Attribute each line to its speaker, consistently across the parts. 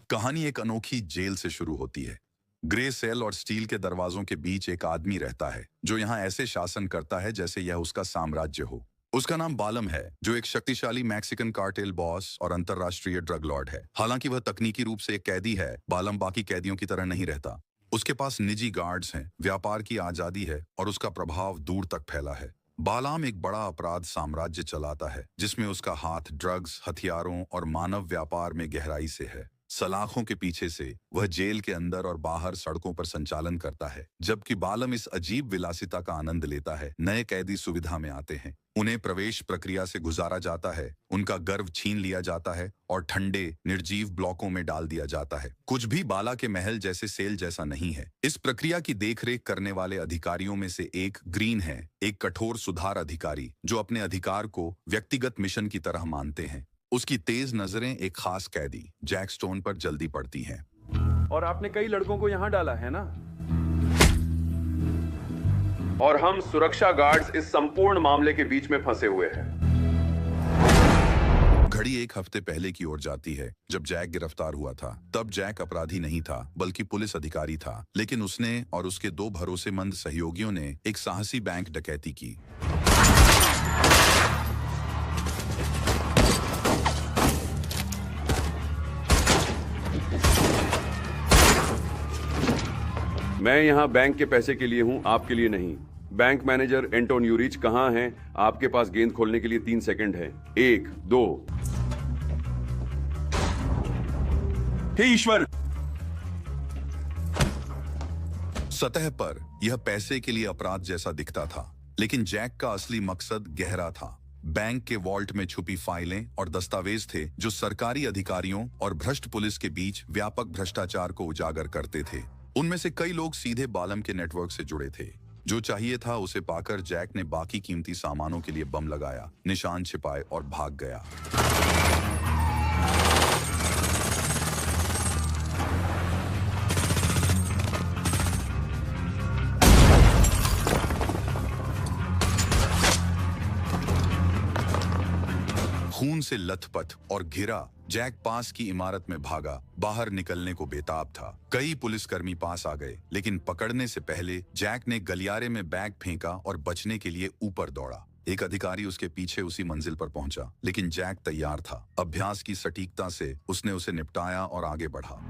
Speaker 1: कहानी एक अनोखी जेल से शुरू होती है। ग्रे सेल और स्टील के दरवाजों के बीच एक आदमी रहता है जो यहाँ ऐसे शासन करता है जैसे यह उसका साम्राज्य हो। उसका नाम बालम है, जो एक शक्तिशाली मैक्सिकन कार्टेल बॉस और अंतरराष्ट्रीय ड्रग लॉर्ड है। हालांकि वह तकनीकी रूप से एक कैदी है, बालम बाकी कैदियों की तरह नहीं रहता। उसके पास निजी गार्ड्स हैं, व्यापार की आजादी है और उसका प्रभाव दूर तक फैला है। बालाम एक बड़ा अपराध साम्राज्य चलाता है जिसमें उसका हाथ ड्रग्स, हथियारों और मानव व्यापार में गहराई से है। सलाखों के पीछे से वह जेल के अंदर और बाहर सड़कों पर संचालन करता है, जबकि बालम इस अजीब विलासिता का आनंद लेता है। नए कैदी सुविधा में आते हैं, उन्हें प्रवेश प्रक्रिया से गुजारा जाता है, उनका गर्व छीन लिया जाता है और ठंडे निर्जीव ब्लॉकों में डाल दिया जाता है। कुछ भी बाला के महल जैसे सेल जैसा नहीं है। इस प्रक्रिया की देखरेख करने वाले अधिकारियों में से एक ग्रीन है, एक कठोर सुधार अधिकारी जो अपने अधिकार को व्यक्तिगत मिशन की तरह मानते हैं। उसकी तेज नजरें एक खास कैदी जैक स्टोन पर जल्दी पड़ती हैं।
Speaker 2: और आपने कई लड़कों को यहाँ डाला है ना? और हम सुरक्षा गार्ड्स इस संपूर्ण मामले के बीच में फंसे हुए हैं।
Speaker 1: घड़ी एक हफ्ते पहले की ओर जाती है जब जैक गिरफ्तार हुआ था। तब जैक अपराधी नहीं था बल्कि पुलिस अधिकारी था, लेकिन उसने और उसके दो भरोसेमंद सहयोगियों ने एक साहसी बैंक डकैती की।
Speaker 2: मैं यहाँ बैंक के पैसे के लिए हूँ, आपके लिए नहीं। बैंक मैनेजर एंटोन यूरिच कहाँ हैं? आपके पास गेंद खोलने के लिए 3 सेकंड है। 1, 2। हे ईश्वर!
Speaker 1: सतह पर यह पैसे के लिए अपराध जैसा दिखता था, लेकिन जैक का असली मकसद गहरा था। बैंक के वॉल्ट में छुपी फाइलें और दस्तावेज थे जो सरकारी अधिकारियों और भ्रष्ट पुलिस के बीच व्यापक भ्रष्टाचार को उजागर करते थे। उनमें से कई लोग सीधे बालम के नेटवर्क से जुड़े थे। जो चाहिए था उसे पाकर जैक ने बाकी कीमती सामानों के लिए बम लगाया, निशान छिपाए और भाग गया। खून से लथपथ और घिरा जैक पास की इमारत में भागा। बाहर निकलने को बेताब था। कई पुलिसकर्मी पास आ गए, लेकिन पकड़ने से पहले जैक ने गलियारे में बैग फेंका और बचने के लिए ऊपर दौड़ा। एक अधिकारी उसके पीछे उसी मंजिल पर पहुंचा, लेकिन जैक तैयार था। अभ्यास की सटीकता से उसने उसे निपटाया और आगे बढ़ा।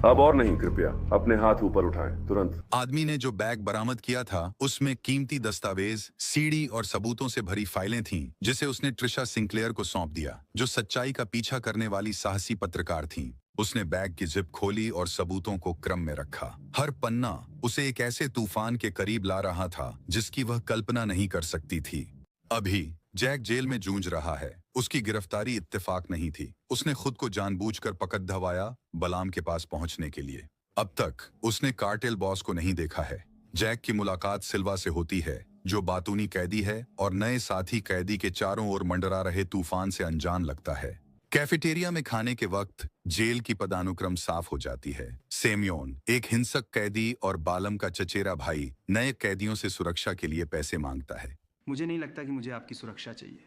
Speaker 2: अब और नहीं, कृपया अपने हाथ ऊपर उठाएं, तुरंत।
Speaker 1: आदमी ने जो बैग बरामद किया था उसमें कीमती दस्तावेज, सीडी और सबूतों से भरी फाइलें थीं, जिसे उसने ट्रिशा सिंक्लेयर को सौंप दिया, जो सच्चाई का पीछा करने वाली साहसी पत्रकार थीं। उसने बैग की जिप खोली और सबूतों को क्रम में रखा। हर पन्ना उसे एक ऐसे तूफान के करीब ला रहा था जिसकी वह कल्पना नहीं कर सकती थी। अभी जैक जेल में जूझ रहा है। उसकी गिरफ्तारी इत्तेफाक नहीं थी। उसने खुद को जानबूझकर पकड़वाया बालाम के पास पहुंचने के लिए। अब तक उसने कार्टेल बॉस को नहीं देखा है। जैक की मुलाकात सिल्वा से होती है, जो बातूनी कैदी है और नए साथी कैदी के चारों ओर मंडरा रहे तूफान से अनजान लगता है। कैफेटेरिया में खाने के वक्त जेल की पदानुक्रम साफ हो जाती है। सेमियोन, एक हिंसक कैदी और बालम का चचेरा भाई, नए कैदियों से सुरक्षा के लिए पैसे मांगता है।
Speaker 3: मुझे नहीं लगता कि मुझे आपकी सुरक्षा चाहिए।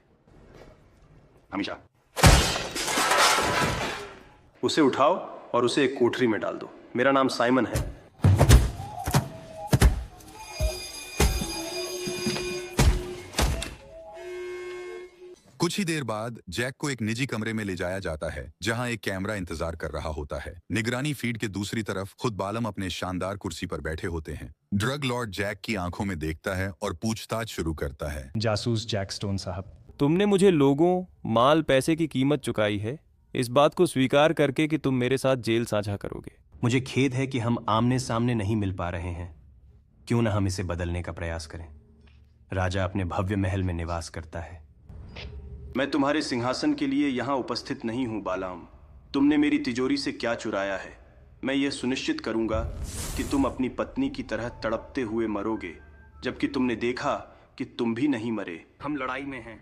Speaker 2: हमेशा
Speaker 3: उसे उठाओ और उसे एक कोठरी में डाल दो। मेरा नाम साइमन है।
Speaker 1: कुछ ही देर बाद जैक को एक निजी कमरे में ले जाया जाता है, जहां एक कैमरा इंतजार कर रहा होता है। निगरानी फीड के दूसरी तरफ खुद बालम अपने शानदार कुर्सी पर बैठे होते हैं। ड्रग लॉर्ड जैक की आंखों में देखता है और पूछताछ शुरू करता है।
Speaker 4: जासूस जैक स्टोन साहब,
Speaker 5: तुमने मुझे लोगों, माल, पैसे की कीमत चुकाई है, इस बात को स्वीकार करके कि तुम मेरे साथ जेल साझा करोगे।
Speaker 3: मुझे खेद है कि हम आमने सामने नहीं मिल पा रहे हैं। क्यों ना हम इसे बदलने का प्रयास करें। राजा अपने भव्य महल में निवास करता है। मैं तुम्हारे सिंहासन के लिए यहाँ उपस्थित नहीं हूँ बालाम। तुमने मेरी तिजोरी से क्या चुराया है? मैं यह सुनिश्चित करूंगा कि तुम अपनी पत्नी की तरह तड़पते हुए मरोगे, जबकि तुमने देखा कि तुम भी नहीं मरे। हम लड़ाई में हैं।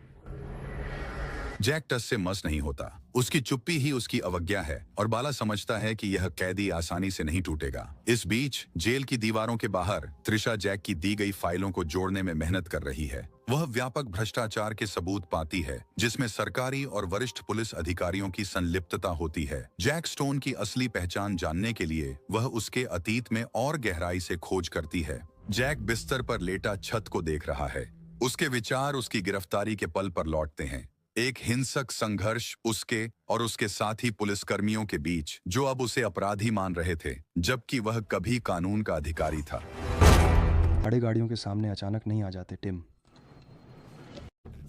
Speaker 1: जैक टस से मस नहीं होता। उसकी चुप्पी ही उसकी अवज्ञा है और बाला समझता है कि यह कैदी आसानी से नहीं टूटेगा। इस बीच जेल की दीवारों के बाहर त्रिशा जैक की दी गई फाइलों को जोड़ने में मेहनत कर रही है। वह व्यापक भ्रष्टाचार के सबूत पाती है जिसमें सरकारी और वरिष्ठ पुलिस अधिकारियों की संलिप्तता होती है। जैक स्टोन की असली पहचान जानने के लिए वह उसके अतीत में और गहराई से खोज करती है। जैक बिस्तर पर लेटा छत को देख रहा है। उसके विचार उसकी गिरफ्तारी के पल पर लौटते हैं। एक हिंसक संघर्ष उसके और उसके साथी पुलिसकर्मियों के बीच, जो अब उसे अपराधी मान रहे थे जबकि वह कभी कानून का अधिकारी था।
Speaker 4: बड़े गाड़ियों के सामने अचानक नहीं आ जाते टिम।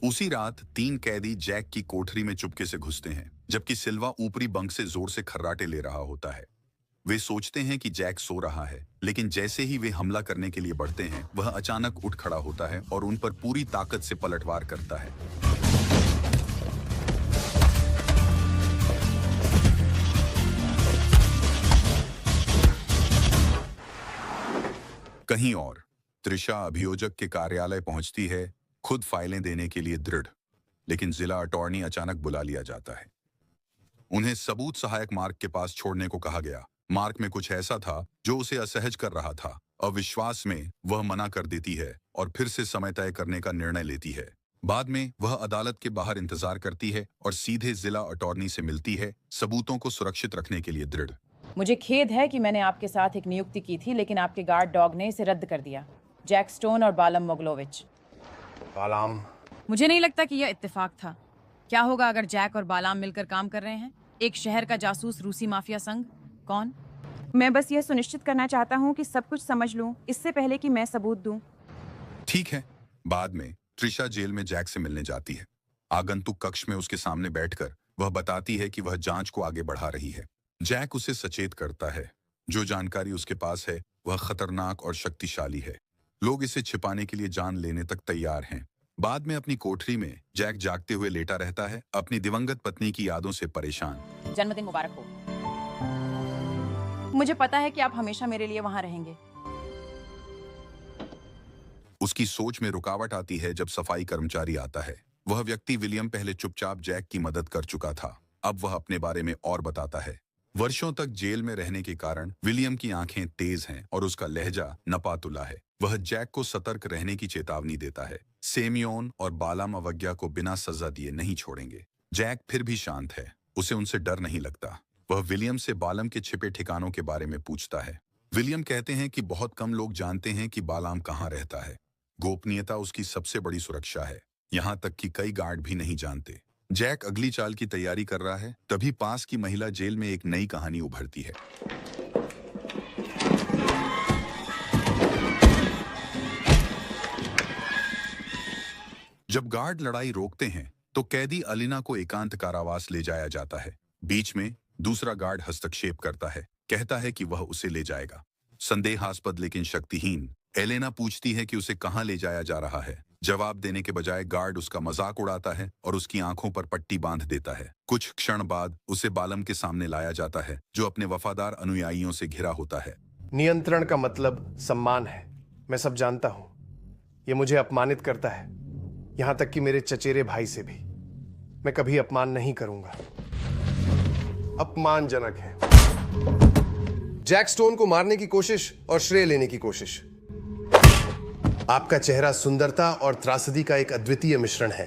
Speaker 1: उसी रात 3 कैदी जैक की कोठरी में चुपके से घुसते हैं जबकि सिल्वा ऊपरी बंक से जोर से खर्राटे ले रहा होता है। वे सोचते हैं कि जैक सो रहा है, लेकिन जैसे ही वे हमला करने के लिए बढ़ते हैं वह अचानक उठ खड़ा होता है और उन पर पूरी ताकत से पलटवार करता है। कहीं और त्रिशा अभियोजक के कार्यालय पहुंचती है, खुद फाइलें देने के लिए दृढ़, लेकिन जिला अटॉर्नी अचानक बुला लिया जाता है। उन्हें सबूत सहायक मार्क के पास छोड़ने को कहा गया। मार्क में कुछ ऐसा था जो उसे असहज कर रहा था। अविश्वास में वह मना कर देती है और फिर से समय तय करने का निर्णय लेती है। बाद में वह अदालत के बाहर इंतजार करती है और सीधे जिला अटॉर्नी से मिलती है, सबूतों को सुरक्षित रखने के लिए दृढ़।
Speaker 6: मुझे खेद है कि मैंने आपके साथ एक नियुक्ति की थी, लेकिन आपके गार्ड डॉग ने इसे रद्द कर दिया। जैक स्टोन और बालम मोगलोविच।
Speaker 4: बालाम।
Speaker 6: मुझे नहीं लगता कि यह इत्तेफाक था। क्या होगा अगर जैक और बालाम मिलकर काम कर रहे हैं? एक शहर का जासूस रूसी माफिया संघ? कौन?
Speaker 7: मैं बस यह सुनिश्चित करना चाहता हूँ कि सब कुछ समझ लूँ इससे पहले कि मैं सबूत दूँ।
Speaker 1: ठीक है। बाद में त्रिशा जेल में जैक से मिलने जाती है। आगंतुक कक्ष में उसके सामने बैठकर वह बताती है कि वह जांच को आगे बढ़ा रही है। जैक उसे सचेत करता है, जो जानकारी उसके पास है वह खतरनाक और शक्तिशाली है। लोग इसे छिपाने के लिए जान लेने तक तैयार हैं। बाद में अपनी कोठरी में जैक जागते हुए लेटा रहता है, अपनी दिवंगत पत्नी की यादों से परेशान।
Speaker 6: जन्मदिन मुबारक हो। मुझे पता है कि आप हमेशा मेरे लिए वहां रहेंगे।
Speaker 1: उसकी सोच में रुकावट आती है जब सफाई कर्मचारी आता है। वह व्यक्ति विलियम पहले चुपचाप जैक की मदद कर चुका था, अब वह अपने बारे में और बताता है। वर्षों तक जेल में रहने के कारण विलियम की आंखें तेज हैं और उसका लहजा नपातुला है। वह जैक को सतर्क रहने की चेतावनी देता है। सेमियोन और बालाम अवज्ञा को बिना सजा दिए नहीं छोड़ेंगे। जैक फिर भी शांत है, उसे उनसे डर नहीं लगता। वह विलियम से बालाम के छिपे ठिकानों के बारे में पूछता है। विलियम कहते हैं कि बहुत कम लोग जानते हैं कि बालाम कहाँ रहता है। गोपनीयता उसकी सबसे बड़ी सुरक्षा है, यहाँ तक कि कई गार्ड भी नहीं जानते। जैक अगली चाल की तैयारी कर रहा है, तभी पास की महिला जेल में एक नई कहानी उभरती है। जब गार्ड लड़ाई रोकते हैं तो कैदी अलीना को एकांत कारावास ले जाया जाता है। बीच में दूसरा गार्ड हस्तक्षेप करता है, कहता है कि वह उसे ले जाएगा। संदेहास्पद लेकिन शक्तिहीन एलेना पूछती है कि उसे कहां ले जाया जा रहा है। जवाब देने के बजाय गार्ड उसका मजाक उड़ाता है और उसकी आंखों पर पट्टी बांध देता है। कुछ क्षण बाद उसे बालम के सामने लाया जाता है, जो अपने वफादार अनुयायियों से घिरा होता है।
Speaker 8: नियंत्रण का मतलब सम्मान है, मैं सब जानता हूं। यह मुझे अपमानित करता है, यहां तक कि मेरे चचेरे भाई से भी। मैं कभी अपमान नहीं करूंगा।
Speaker 9: अपमानजनक है। जैक स्टोन को मारने की कोशिश और श्रेय लेने की कोशिश। आपका चेहरा सुंदरता और त्रासदी का एक अद्वितीय मिश्रण है।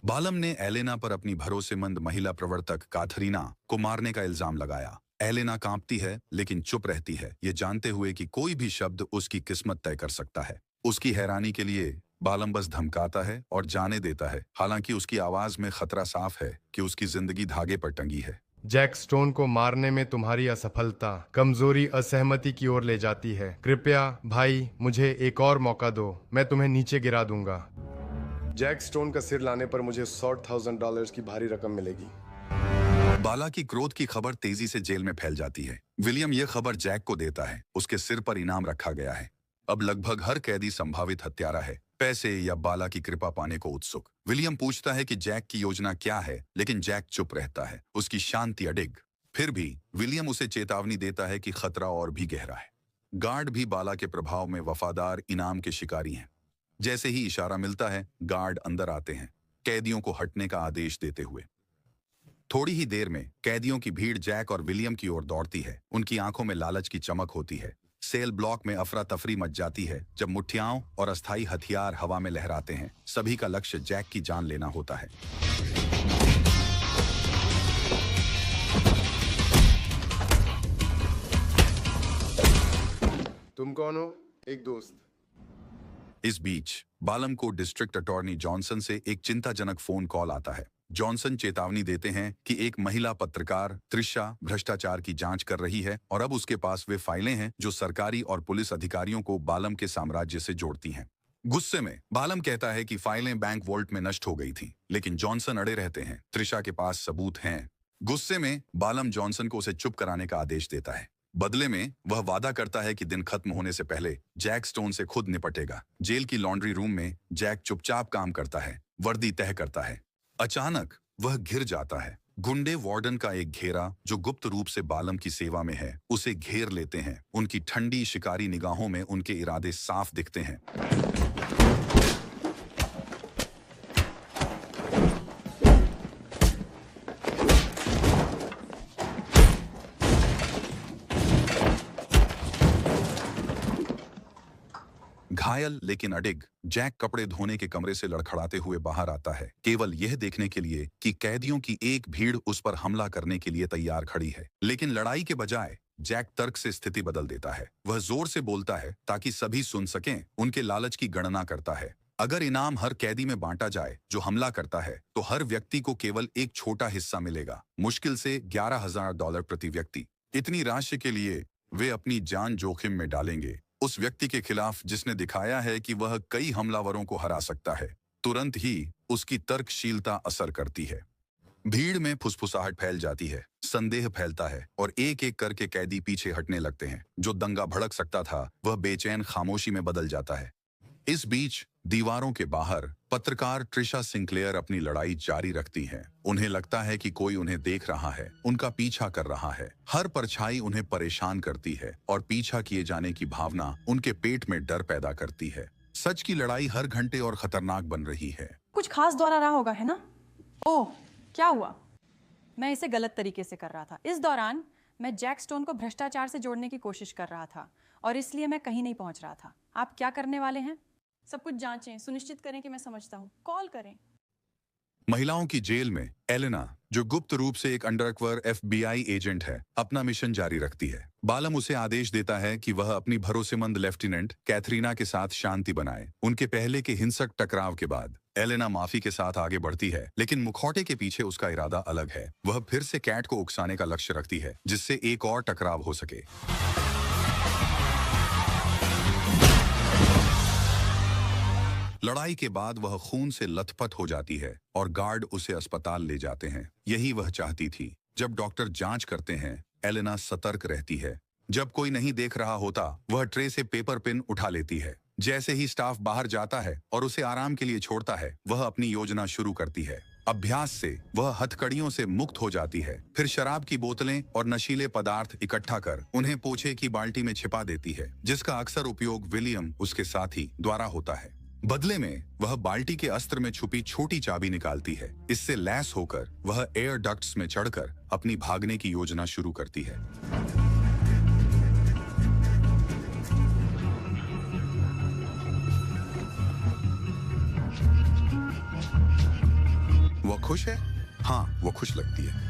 Speaker 1: बालम ने एलेना पर अपनी भरोसेमंद महिला प्रवर्तक काथरीना को मारने का इल्जाम लगाया। एलेना कांपती है लेकिन चुप रहती है, ये जानते हुए कि कोई भी शब्द उसकी किस्मत तय कर सकता है। उसकी हैरानी के लिए बालम बस धमकाता है और जाने देता है, हालांकि उसकी आवाज में खतरा साफ है कि उसकी जिंदगी धागे पर टंगी है।
Speaker 10: जैक स्टोन को मारने में तुम्हारी असफलता कमजोरी असहमति की ओर ले जाती है। कृपया भाई मुझे एक और मौका दो, मैं तुम्हें नीचे गिरा दूंगा।
Speaker 9: जैक स्टोन का सिर लाने पर मुझे $100,000 की भारी रकम मिलेगी।
Speaker 1: बाला की क्रोध की खबर तेजी से जेल में फैल जाती है। विलियम यह खबर जैक को देता है, उसके सिर पर इनाम रखा गया है। अब लगभग हर कैदी संभावित हत्यारा है, पैसे या बाला की कृपा पाने को उत्सुक। विलियम पूछता है कि जैक की योजना क्या है, लेकिन जैक चुप रहता है, उसकी शांति अडिग। फिर भी विलियम उसे चेतावनी देता है कि खतरा और भी गहरा है। गार्ड भी बाला के प्रभाव में वफादार इनाम के शिकारी हैं। जैसे ही इशारा मिलता है, गार्ड अंदर आते हैं। कैदियों को हटने का आदेश देते हुए। थोड़ी ही देर में कैदियों की भीड़ जैक और विलियम की ओर दौड़ती है। उनकी आंखों में लालच की चमक होती है। सेल ब्लॉक में अफरा तफरी मच जाती है जब मुठ्ठियाओं और अस्थायी हथियार हवा में लहराते हैं। सभी का लक्ष्य जैक की जान लेना होता है।
Speaker 10: तुम कौन हो? एक दोस्त।
Speaker 1: इस बीच बालम को डिस्ट्रिक्ट अटॉर्नी जॉनसन से एक चिंताजनक फोन कॉल आता है। जॉनसन चेतावनी देते हैं कि एक महिला पत्रकार त्रिशा भ्रष्टाचार की जांच कर रही है और अब उसके पास वे फाइलें हैं जो सरकारी और पुलिस अधिकारियों को बालम के साम्राज्य से जोड़ती हैं। गुस्से में बालम कहता है कि फाइलें बैंक वॉल्ट में नष्ट हो गई थी, लेकिन जॉनसन अड़े रहते हैं। त्रिशा के पास सबूत हैं। गुस्से में बालम जॉनसन को उसे चुप कराने का आदेश देता है। बदले में वह वादा करता है कि दिन खत्म होने से पहले जैक स्टोन से खुद निपटेगा। जेल की लॉन्ड्री रूम में जैक चुपचाप काम करता है, वर्दी तह करता है। अचानक वह घिर जाता है। गुंडे वार्डन का एक घेरा जो गुप्त रूप से बालम की सेवा में है उसे घेर लेते हैं। उनकी ठंडी शिकारी निगाहों में उनके इरादे साफ दिखते हैं। घायल लेकिन अडिग जैक कपड़े धोने के कमरे से लड़खड़ाते हुए बाहर आता है, केवल यह देखने के लिए कि कैदियों की एक भीड़ उस पर हमला करने के लिए तैयार खड़ी है। लेकिन लड़ाई के बजाय जैक तर्क से स्थिति बदल देता है। वह जोर से बोलता है ताकि सभी सुन सकें। उनके लालच की गणना करता है। अगर इनाम हर कैदी में बांटा जाए जो हमला करता है तो हर व्यक्ति को केवल एक छोटा हिस्सा मिलेगा, मुश्किल से $11,000 प्रति व्यक्ति। इतनी राशि के लिए वे अपनी जान जोखिम में डालेंगे, उस व्यक्ति के खिलाफ जिसने दिखाया है कि वह कई हमलावरों को हरा सकता है। तुरंत ही उसकी तर्कशीलता असर करती है। भीड़ में फुसफुसाहट फैल जाती है, संदेह फैलता है और एक एक करके कैदी पीछे हटने लगते हैं। जो दंगा भड़क सकता था वह बेचैन खामोशी में बदल जाता है। इस बीच दीवारों के बाहर पत्रकार ट्रिशा सिंक्लेयर अपनी लड़ाई जारी रखती हैं। उन्हें लगता है कि कोई उन्हें देख रहा है, उनका पीछा कर रहा है। हर परछाई उन्हें परेशान करती है और पीछा किए जाने की भावना उनके पेट में डर पैदा करती है। सच की लड़ाई हर घंटे और खतरनाक बन रही है।
Speaker 11: कुछ खास दोहरा रहा होगा, है ना? ओह, क्या हुआ? मैं इसे गलत तरीके से कर रहा था। इस दौरान मैं जैक स्टोन को भ्रष्टाचार से जोड़ने की कोशिश कर रहा था और इसलिए मैं कहीं नहीं पहुंच रहा था। आप क्या करने वाले हैं? सब कुछ जांचें, सुनिश्चित करें कि मैं समझता हूँ। कॉल करें।
Speaker 1: महिलाओं की जेल में एलेना, जो गुप्त रूप से एक अंडरकवर FBI एजेंट है, अपना मिशन जारी रखती है। बालम उसे आदेश देता है कि वह अपनी भरोसेमंद लेफ्टिनेंट कैथरीना के साथ शांति बनाए। उनके पहले के हिंसक टकराव के बाद एलेना माफी के साथ आगे बढ़ती है, लेकिन मुखौटे के पीछे उसका इरादा अलग है। वह फिर से कैट को उकसाने का लक्ष्य रखती है जिससे एक और टकराव हो सके। लड़ाई के बाद वह खून से लथपथ हो जाती है और गार्ड उसे अस्पताल ले जाते हैं। यही वह चाहती थी। जब डॉक्टर जांच करते हैं, एलेना सतर्क रहती है। जब कोई नहीं देख रहा होता, वह ट्रे से पेपर पेन उठा लेती है। जैसे ही स्टाफ बाहर जाता है और उसे आराम के लिए छोड़ता है, वह अपनी योजना शुरू करती है। अभ्यास से वह हथकड़ियों से मुक्त हो जाती है। फिर शराब की बोतलें और नशीले पदार्थ इकट्ठा कर उन्हें पोछे की बाल्टी में छिपा देती है, जिसका अक्सर उपयोग विलियम, उसके साथी, द्वारा होता है। बदले में वह बाल्टी के अस्त्र में छुपी छोटी चाबी निकालती है। इससे लैस होकर वह एयर डक्ट्स में चढ़कर अपनी भागने की योजना शुरू करती है। वह खुश है? हाँ, वो खुश लगती है।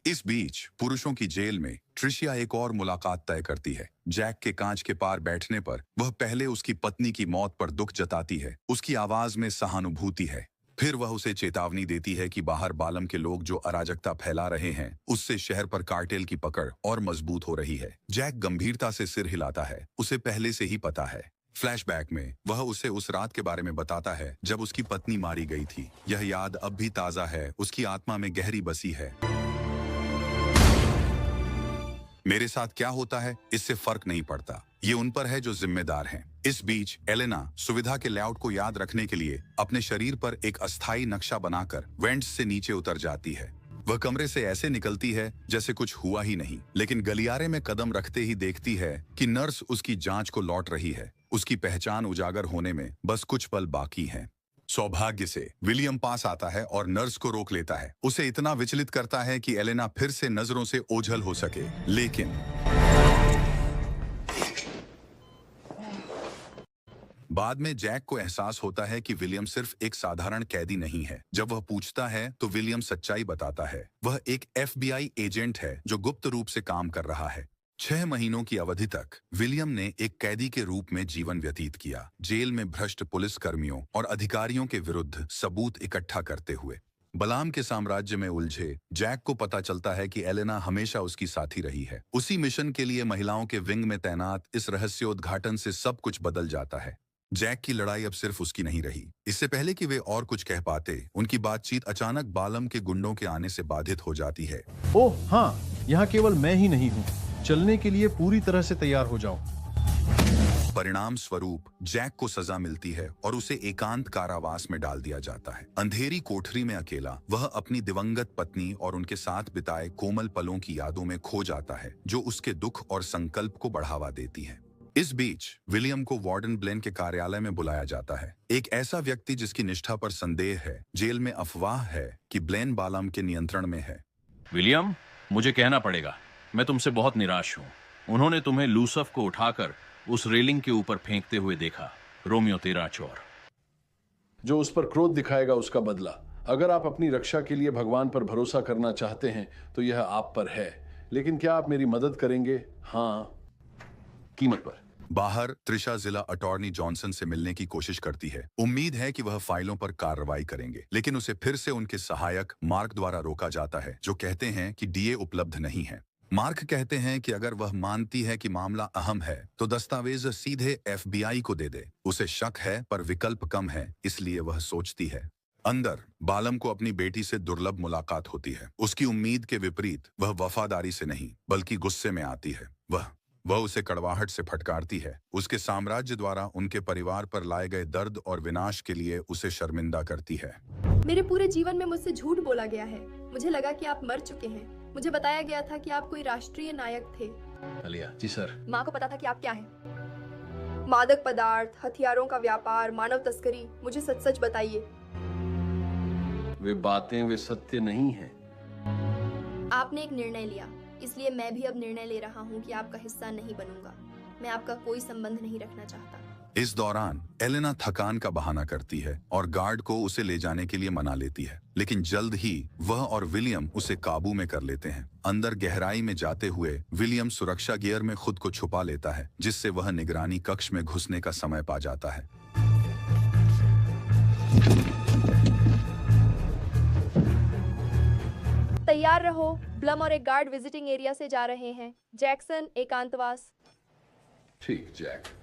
Speaker 1: इस बीच पुरुषों की जेल में ट्रिशिया एक और मुलाकात तय करती है। जैक के कांच के पार बैठने पर वह पहले उसकी पत्नी की मौत पर दुख जताती है। उसकी आवाज में सहानुभूति है। फिर वह उसे चेतावनी देती है कि बाहर बालम के लोग जो अराजकता फैला रहे हैं, उससे शहर पर कार्टेल की पकड़ और मजबूत हो रही है। जैक गंभीरता से सिर हिलाता है। उसे पहले से ही पता है। फ्लैशबैक में वह उसे उस रात के बारे में बताता है जब उसकी पत्नी मारी गई थी। यह याद अब भी ताजा है, उसकी आत्मा में गहरी बसी है। मेरे साथ क्या होता है इससे फर्क नहीं पड़ता, ये उन पर है जो जिम्मेदार हैं। इस बीच एलेना सुविधा के लेआउट को याद रखने के लिए अपने शरीर पर एक अस्थायी नक्शा बनाकर वेंट्स से नीचे उतर जाती है। वह कमरे से ऐसे निकलती है जैसे कुछ हुआ ही नहीं, लेकिन गलियारे में कदम रखते ही देखती है कि नर्स उसकी जांच को लौट रही है। उसकी पहचान उजागर होने में बस कुछ पल बाकी हैं। सौभाग्य से विलियम पास आता है और नर्स को रोक लेता है। उसे इतना विचलित करता है कि एलेना फिर से नजरों से ओझल हो सके, लेकिन बाद में जैक को एहसास होता है कि विलियम सिर्फ एक साधारण कैदी नहीं है। जब वह पूछता है तो विलियम सच्चाई बताता है। वह एक FBI एजेंट है जो गुप्त रूप से काम कर रहा है। 6 महीनों की अवधि तक विलियम ने एक कैदी के रूप में जीवन व्यतीत किया, जेल में भ्रष्ट पुलिस कर्मियों और अधिकारियों के विरुद्ध सबूत इकट्ठा करते हुए। बलाम के साम्राज्य में उलझे जैक को पता चलता है कि एलेना हमेशा उसकी साथी रही है। उसी मिशन के लिए महिलाओं के विंग में तैनात इस रहस्योद्घाटन से सब कुछ बदल जाता है। जैक की लड़ाई अब सिर्फ उसकी नहीं रही। इससे पहले कि वे और कुछ कह पाते, उनकी बातचीत अचानक बालम के गुंडों के आने से बाधित हो जाती है।
Speaker 12: ओह हाँ, यहाँ केवल मैं ही नहीं हूँ। चलने के लिए पूरी तरह से तैयार हो जाओ।
Speaker 1: परिणाम स्वरूप जैक को सजा मिलती है और उसे एकांत कारावास में डाल दिया जाता है। अंधेरी कोठरी में अकेला वह अपनी दिवंगत पत्नी और उनके साथ बिताए कोमल पलों की यादों में खो जाता है, जो उसके दुख और संकल्प को बढ़ावा देती है। इस बीच विलियम को वार्डन ब्लेन के कार्यालय में बुलाया जाता है। एक ऐसा व्यक्ति जिसकी निष्ठा पर संदेह है। जेल में अफवाह है कि ब्लेन बालम के नियंत्रण में है।
Speaker 13: विलियम, मुझे कहना पड़ेगा, मैं तुमसे बहुत निराश हूँ। उन्होंने तुम्हें लूसफ को उठाकर उस रेलिंग के ऊपर फेंकते हुए देखा। रोमियो तेरा चोर।
Speaker 14: जो उस पर क्रोध दिखाएगा उसका बदला। अगर आप अपनी रक्षा के लिए भगवान पर भरोसा करना चाहते हैं तो यह आप पर है, लेकिन क्या आप मेरी मदद करेंगे? हाँ, कीमत पर।
Speaker 1: बाहर त्रिशा जिला अटॉर्नी जॉनसन से मिलने की कोशिश करती है। उम्मीद है कि वह फाइलों पर कार्रवाई करेंगे, लेकिन उसे फिर से उनके सहायक मार्क द्वारा रोका जाता है, जो कहते हैं कि डीए उपलब्ध नहीं है। मार्क कहते हैं कि अगर वह मानती है कि मामला अहम है तो दस्तावेज सीधे FBI को दे दे। उसे शक है पर विकल्प कम है, इसलिए वह सोचती है। अंदर बालम को अपनी बेटी से दुर्लभ मुलाकात होती है। उसकी उम्मीद के विपरीत वह वफादारी से नहीं बल्कि गुस्से में आती है। वह उसे कड़वाहट से फटकारती है। उसके साम्राज्य द्वारा उनके परिवार पर लाए गए दर्द और विनाश के लिए उसे शर्मिंदा करती है।
Speaker 15: मेरे पूरे जीवन में मुझसे झूठ बोला गया है। मुझे लगा कि आप मर चुके हैं। मुझे बताया गया था कि आप कोई राष्ट्रीय नायक थे।
Speaker 14: अलिया जी सर।
Speaker 15: माँ को पता था कि आप क्या हैं। मादक पदार्थ, हथियारों का व्यापार, मानव तस्करी। मुझे सच सच बताइए।
Speaker 14: वे बातें वे सत्य नहीं हैं।
Speaker 15: आपने एक निर्णय लिया, इसलिए मैं भी अब निर्णय ले रहा हूँ कि आपका हिस्सा नहीं बनूंगा। मैं आपका कोई संबंध नहीं रखना चाहता।
Speaker 1: इस दौरान एलेना थकान का बहाना करती है और गार्ड को उसे ले जाने के लिए मना लेती है, लेकिन जल्द ही वह और विलियम उसे काबू में कर लेते हैं। अंदर गहराई में जाते हुए विलियम सुरक्षा गियर में खुद को छुपा लेता है, जिससे वह निगरानी कक्ष में घुसने का समय पा जाता है।
Speaker 15: तैयार रहो। ब्लम और एक गार्ड विजिटिंग एरिया से जा रहे हैं। जैक्सन, एकांतवास।
Speaker 14: ठीक जैक।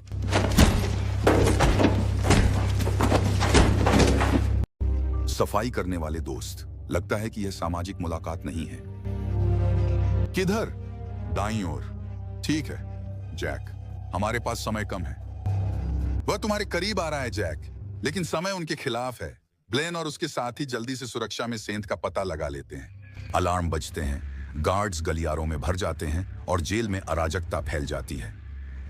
Speaker 1: सफाई करने वाले दोस्त। लगता है कि यह सामाजिक मुलाकात नहीं है। किधर? दाईं ओर। ठीक है जैक, हमारे पास समय कम है। वह तुम्हारे करीब आ रहा है जैक, लेकिन समय उनके खिलाफ है। ब्लेन और उसके साथी जल्दी से सुरक्षा में सेंध का पता लगा लेते हैं। अलार्म बजते हैं, गार्ड्स गलियारों में भर जाते हैं और जेल में अराजकता फैल जाती है।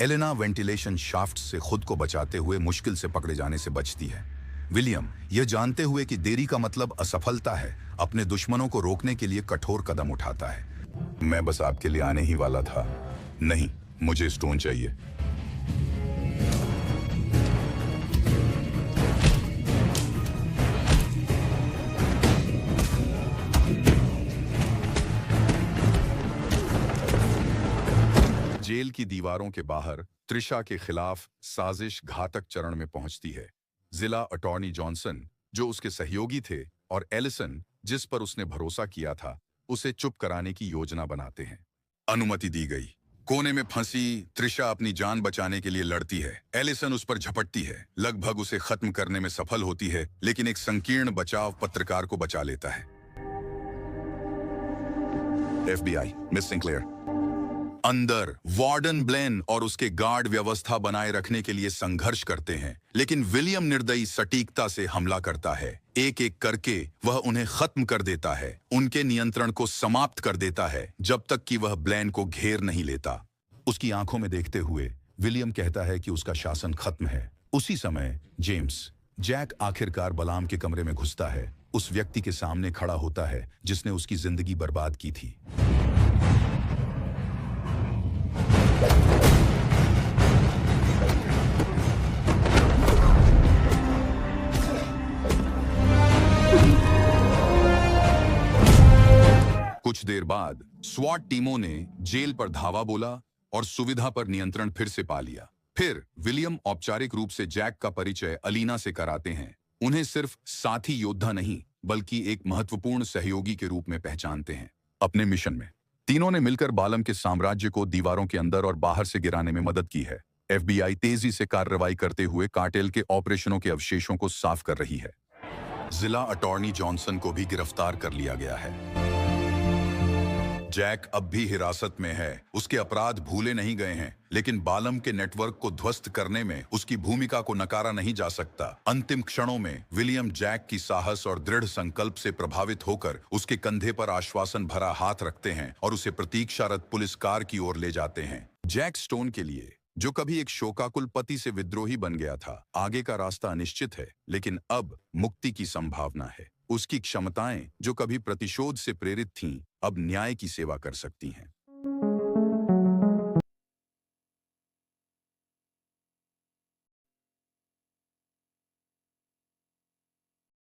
Speaker 1: एलेना वेंटिलेशन शाफ्ट से खुद को बचाते हुए मुश्किल से पकड़े जाने से बचती है। विलियम, यह जानते हुए कि देरी का मतलब असफलता है, अपने दुश्मनों को रोकने के लिए कठोर कदम उठाता है। मैं बस आपके लिए आने ही वाला था। नहीं, मुझे स्टोन चाहिए। जेल की दीवारों के बाहर त्रिशा के खिलाफ साजिश घातक चरण में पहुंचती है। जिला अटॉर्नी जॉनसन, जो उसके सहयोगी थे, और एलिसन, जिस पर उसने भरोसा किया था, उसे चुप कराने की योजना बनाते हैं। अनुमति दी गई। कोने में फंसी त्रिशा अपनी जान बचाने के लिए लड़ती है। एलिसन उस पर झपटती है, लगभग उसे खत्म करने में सफल होती है, लेकिन एक संकीर्ण बचाव पत्रकार को बचा लेता है। FBI, miss Sinclair. अंदर वार्डन ब्लेन और उसके गार्ड व्यवस्था बनाए रखने के लिए संघर्ष करते हैं, लेकिन विलियम निर्दयी सटीकता से हमला करता है। एक एक करके वह उन्हें खत्म कर देता है, उनके नियंत्रण को समाप्त कर देता है, जब तक कि वह ब्लेन को घेर नहीं लेता। उसकी आंखों में देखते हुए विलियम कहता है कि उसका शासन खत्म है। उसी समय जेम्स जैक आखिरकार बलाम के कमरे में घुसता है। उस व्यक्ति के सामने खड़ा होता है जिसने उसकी जिंदगी बर्बाद की थी। कुछ देर बाद स्वाट टीमों ने जेल पर धावा बोला और सुविधा पर नियंत्रण फिर से पा लिया। फिर विलियम औपचारिक रूप से जैक का परिचय अलीना से कराते हैं। उन्हें सिर्फ साथी योद्धा नहीं बल्कि एक महत्वपूर्ण सहयोगी के रूप में पहचानते हैं। अपने मिशन में तीनों ने मिलकर बालम के साम्राज्य को दीवारों के अंदर और बाहर से गिराने में मदद की है। FBI तेजी से कार्रवाई करते हुए कार्टेल के ऑपरेशनों के अवशेषों को साफ कर रही है। जिला अटॉर्नी जॉनसन को भी गिरफ्तार कर लिया गया है। जैक अब भी हिरासत में है। उसके अपराध भूले नहीं गए हैं, लेकिन बालम के नेटवर्क को ध्वस्त करने में उसकी भूमिका को नकारा नहीं जा सकता। अंतिम क्षणों में विलियम जैक की साहस और दृढ़ संकल्प से प्रभावित होकर उसके कंधे पर आश्वासन भरा हाथ रखते हैं और उसे प्रतीक्षारत पुलिस कार की ओर ले जाते हैं। जैक स्टोन के लिए, जो कभी एक शोकाकुल पति से विद्रोही बन गया था, आगे का रास्ता अनिश्चित है, लेकिन अब मुक्ति की संभावना है। उसकी क्षमताएं, जो कभी प्रतिशोध से प्रेरित थीं, अब न्याय की सेवा कर सकती हैं।